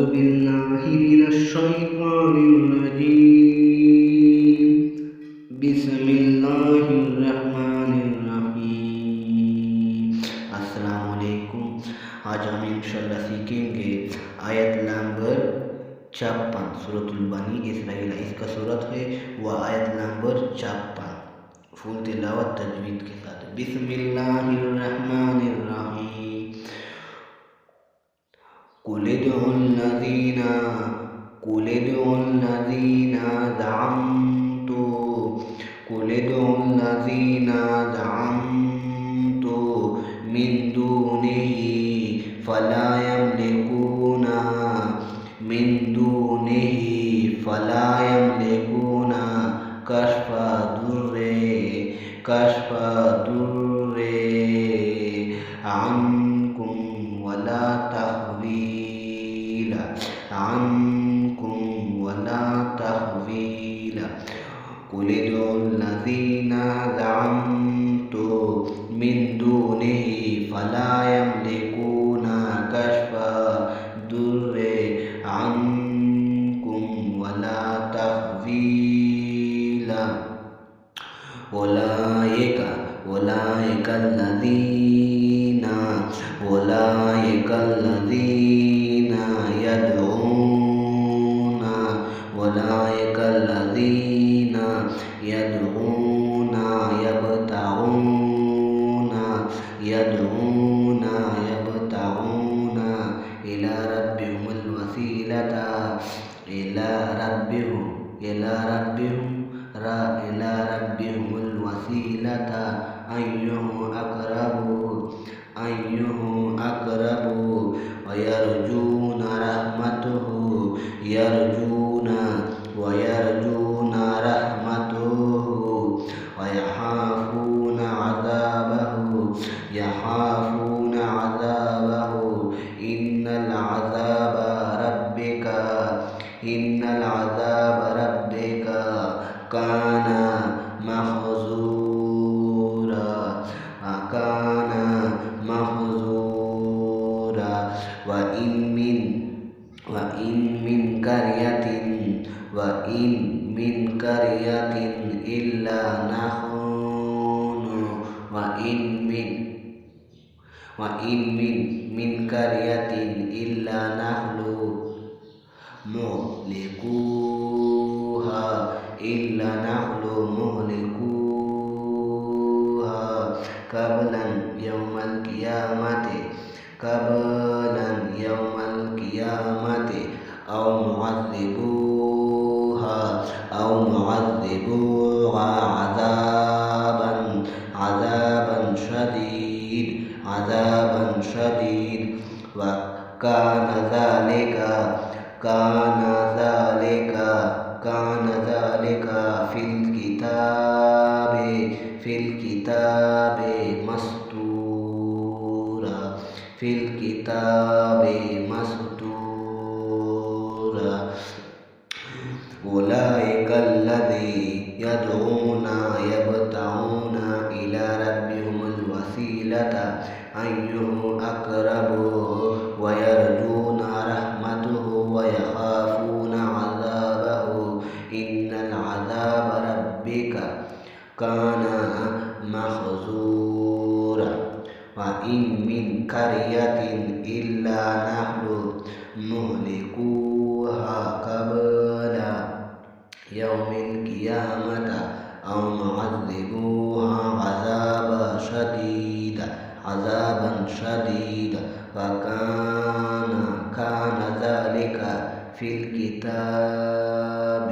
بالله من الشيطان الرجيم. بسم الله الرحمن الرحيم. अस्सलाम वालेकुम। आज हम इंशाल्लाह सीखेंगे आयत नंबर 56 सूरतुल बनी इसराइल। इसका सूरत है वह आयत नंबर 56 फुल तिलावत तजवीद के साथ। बिस्मिल्लाहिर्रहमानिर्रहीम। कुल उदउल लज़ीना ज़अमतु मिन दूनिही फला यमलिकूना कश्फा दुर्रे अन्कुम वला तहवीला कुल उदउल लज़ीना ज़अमतु मिन दूनिही फला यमलिकूना कश्फा दुर्रे अन्कुम वला तहवीला उलाइका الذين يدعون يبتغون إلى ربهم الوسيلة أيهم أقرب ويرجون رحمته ويخافون عذابه إن العذاب ربك كان محظورا وإن من قرية إلا نحن مهلكوها قبل يوم القيامة أو معذبوها عذابا شديد وكان ذلك في الكتاب مسطورا أولئك الذين يدعون يبتغون إلى ربهم الوسيلة أيهم أقرب ويرجون رحمته ويخافون عذابه إن العذاب ربك كان محظورا وإن من قرية إلا نحن مهلكوها قبل يوم القيامة أو معذبوها عذابا شديدا وكان ذلك في الكتاب